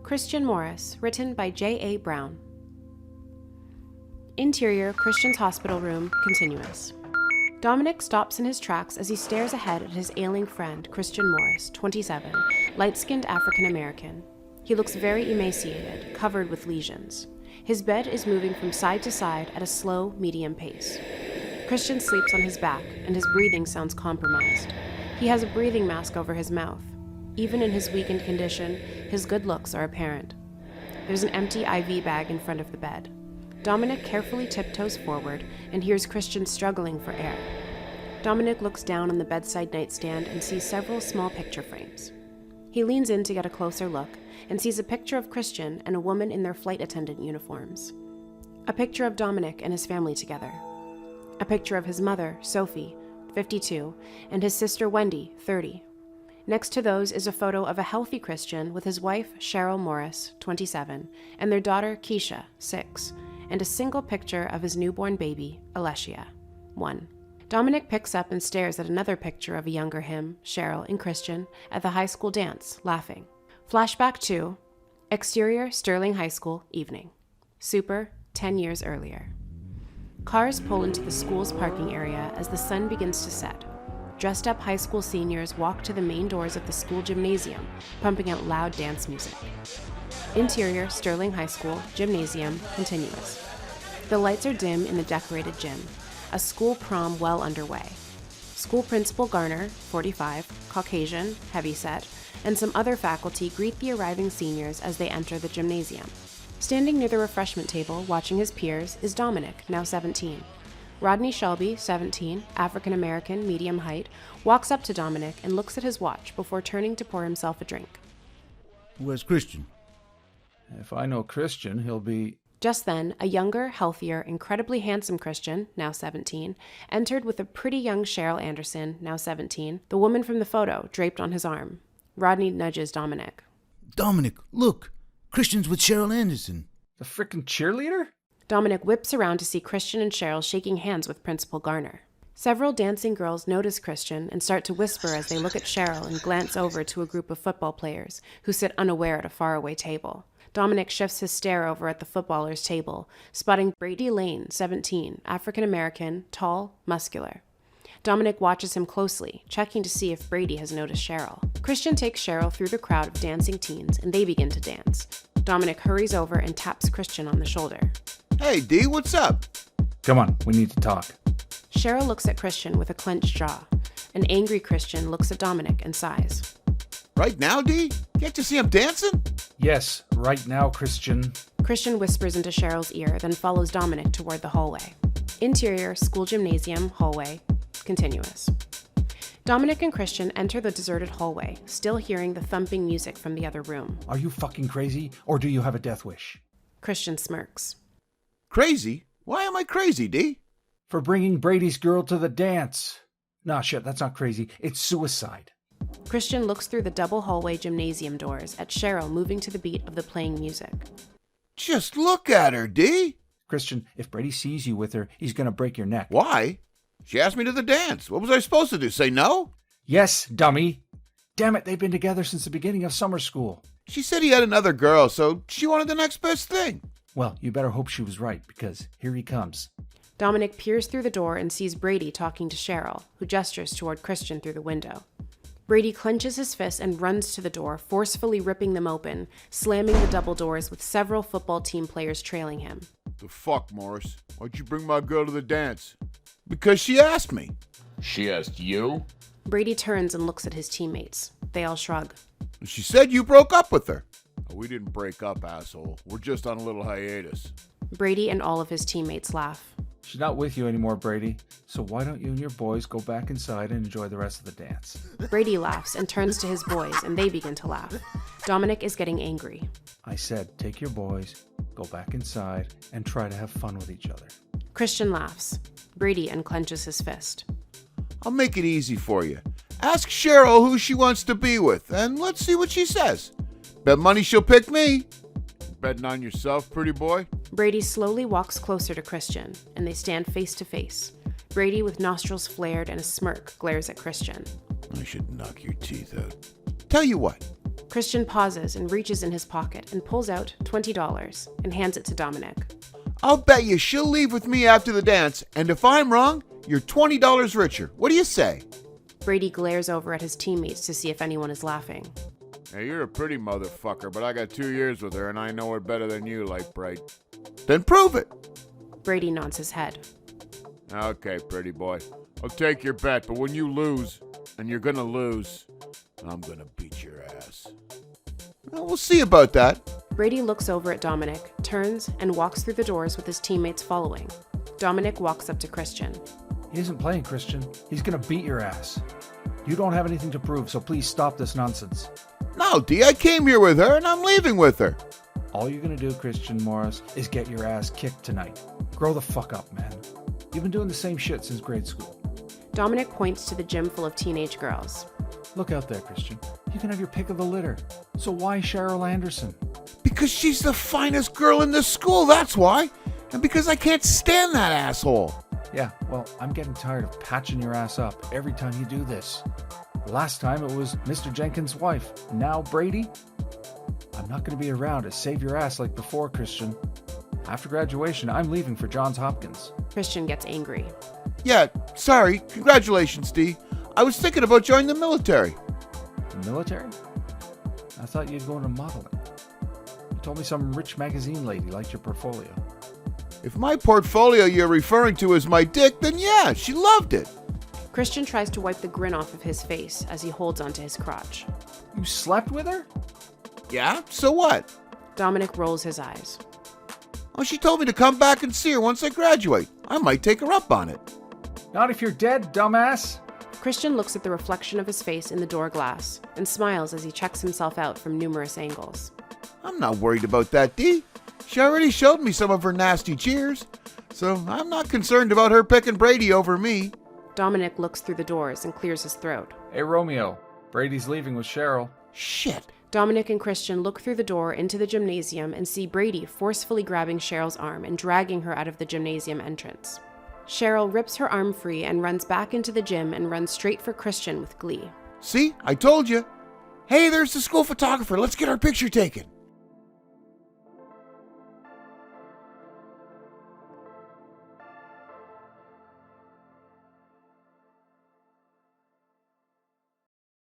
Christian Morris, written by J.A. Brown. Interior Christian's hospital room, continuous. Dominic stops in his tracks as he stares ahead at his ailing friend, Christian Morris, 27, light-skinned African-American. He looks very emaciated, covered with lesions. His bed is moving from side to side at a slow, medium pace. Christian sleeps on his back, and his breathing sounds compromised. He has a breathing mask over his mouth. Even in his weakened condition, his good looks are apparent. There's an empty IV bag in front of the bed. Dominic carefully tiptoes forward and hears Christian struggling for air. Dominic looks down on the bedside nightstand and sees several small picture frames. He leans in to get a closer look and sees a picture of Christian and a woman in their flight attendant uniforms. A picture of Dominic and his family together. A picture of his mother, Sophie, 52, and his sister Wendy, 30. Next to those is a photo of a healthy Christian with his wife, Cheryl Morris, 27, and their daughter, Keisha, 6, and a single picture of his newborn baby, Alessia, 1. Dominic picks up and stares at another picture of a younger him, Cheryl, and Christian at the high school dance, laughing. Flashback to exterior Sterling High School, evening. Super, 10 years earlier. Cars pull into the school's parking area as the sun begins to set. Dressed-up high school seniors walk to the main doors of the school gymnasium, pumping out loud dance music. Interior Sterling High School, gymnasium, continuous. The lights are dim in the decorated gym. A school prom well underway. School Principal Garner, 45, Caucasian, heavyset, and some other faculty greet the arriving seniors as they enter the gymnasium. Standing near the refreshment table, watching his peers, is Dominic, now 17. Rodney Shelby, 17, African-American, medium height, walks up to Dominic and looks at his watch before turning to pour himself a drink. Where's Christian? If I know Christian, he'll be... Just then, a younger, healthier, incredibly handsome Christian, now 17, entered with a pretty young Cheryl Anderson, now 17, the woman from the photo, draped on his arm. Rodney nudges Dominic. Dominic, look! Christian's with Cheryl Anderson. The frickin' cheerleader? Dominic whips around to see Christian and Cheryl shaking hands with Principal Garner. Several dancing girls notice Christian and start to whisper as they look at Cheryl and glance over to a group of football players who sit unaware at a faraway table. Dominic shifts his stare over at the footballers' table, spotting Brady Lane, 17, African-American, tall, muscular. Dominic watches him closely, checking to see if Brady has noticed Cheryl. Christian takes Cheryl through the crowd of dancing teens, and they begin to dance. Dominic hurries over and taps Christian on the shoulder. Hey, D, what's up? Come on, we need to talk. Cheryl looks at Christian with a clenched jaw. An angry Christian looks at Dominic and sighs. Right now, D? Can't you see I'm dancing? Yes, right now, Christian. Christian whispers into Cheryl's ear, then follows Dominic toward the hallway. Interior, school gymnasium, hallway, continuous. Dominic and Christian enter the deserted hallway, still hearing the thumping music from the other room. Are you fucking crazy, or do you have a death wish? Christian smirks. Crazy? Why am I crazy, D? For bringing Brady's girl to the dance. Nah, shit, that's not crazy. It's suicide. Christian looks through the double hallway gymnasium doors at Cheryl moving to the beat of the playing music. Just look at her, D. Christian, if Brady sees you with her, he's gonna break your neck. Why? She asked me to the dance. What was I supposed to do, say no? Yes, dummy. Damn it, they've been together since the beginning of summer school. She said he had another girl, so she wanted the next best thing. Well, you better hope she was right, because here he comes. Dominic peers through the door and sees Brady talking to Cheryl, who gestures toward Christian through the window. Brady clenches his fists and runs to the door, forcefully ripping them open, slamming the double doors with several football team players trailing him. The fuck, Morris? Why'd you bring my girl to the dance? Because she asked me. She asked you? Brady turns and looks at his teammates. They all shrug. She said you broke up with her. We didn't break up, asshole. We're just on a little hiatus. Brady and all of his teammates laugh. She's not with you anymore, Brady. So why don't you and your boys go back inside and enjoy the rest of the dance? Brady laughs and turns to his boys, and they begin to laugh. Dominic is getting angry. I said, take your boys, go back inside, and try to have fun with each other. Christian laughs. Brady unclenches his fist. I'll make it easy for you. Ask Cheryl who she wants to be with, and let's see what she says. Bet money she'll pick me. Betting on yourself, pretty boy? Brady slowly walks closer to Christian, and they stand face to face. Brady, with nostrils flared and a smirk, glares at Christian. I should knock your teeth out. Tell you what, Christian pauses and reaches in his pocket and pulls out $20 and hands it to Dominic. I'll bet you she'll leave with me after the dance, and if I'm wrong, you're $20 richer. What do you say? Brady glares over at his teammates to see if anyone is laughing. Hey, you're a pretty motherfucker, but I got 2 years with her, and I know her better than you, like bright. Then prove it. Brady nods his head. Okay, pretty boy. I'll take your bet, but when you lose, and you're gonna lose, I'm gonna beat your ass. Well, we'll see about that. Brady looks over at Dominic, turns, and walks through the doors with his teammates following. Dominic walks up to Christian. He isn't playing, Christian. He's gonna beat your ass. You don't have anything to prove, so please stop this nonsense. No, D, I came here with her, and I'm leaving with her. All you're gonna do, Christian Morris, is get your ass kicked tonight. Grow the fuck up, man. You've been doing the same shit since grade school. Dominic points to the gym full of teenage girls. Look out there, Christian. You can have your pick of the litter. So why Cheryl Anderson? Because she's the finest girl in the school, that's why. And because I can't stand that asshole. Yeah, well, I'm getting tired of patching your ass up every time you do this. Last time it was Mr. Jenkins' wife. Now Brady? I'm not going to be around to save your ass like before, Christian. After graduation, I'm leaving for Johns Hopkins. Christian gets angry. Yeah, sorry. Congratulations, D. I was thinking about joining the military. The military? I thought you'd go into modeling. You told me some rich magazine lady liked your portfolio. If my portfolio you're referring to is my dick, then yeah, she loved it. Christian tries to wipe the grin off of his face as he holds onto his crotch. You slept with her? Yeah? So what? Dominic rolls his eyes. Oh, she told me to come back and see her once I graduate. I might take her up on it. Not if you're dead, dumbass. Christian looks at the reflection of his face in the door glass and smiles as he checks himself out from numerous angles. I'm not worried about that, D. She already showed me some of her nasty cheers, so I'm not concerned about her picking Brady over me. Dominic looks through the doors and clears his throat. Hey, Romeo. Brady's leaving with Cheryl. Shit. Dominic and Christian look through the door into the gymnasium and see Brady forcefully grabbing Cheryl's arm and dragging her out of the gymnasium entrance. Cheryl rips her arm free and runs back into the gym and runs straight for Christian with glee. See? I told you. Hey, there's the school photographer. Let's get our picture taken.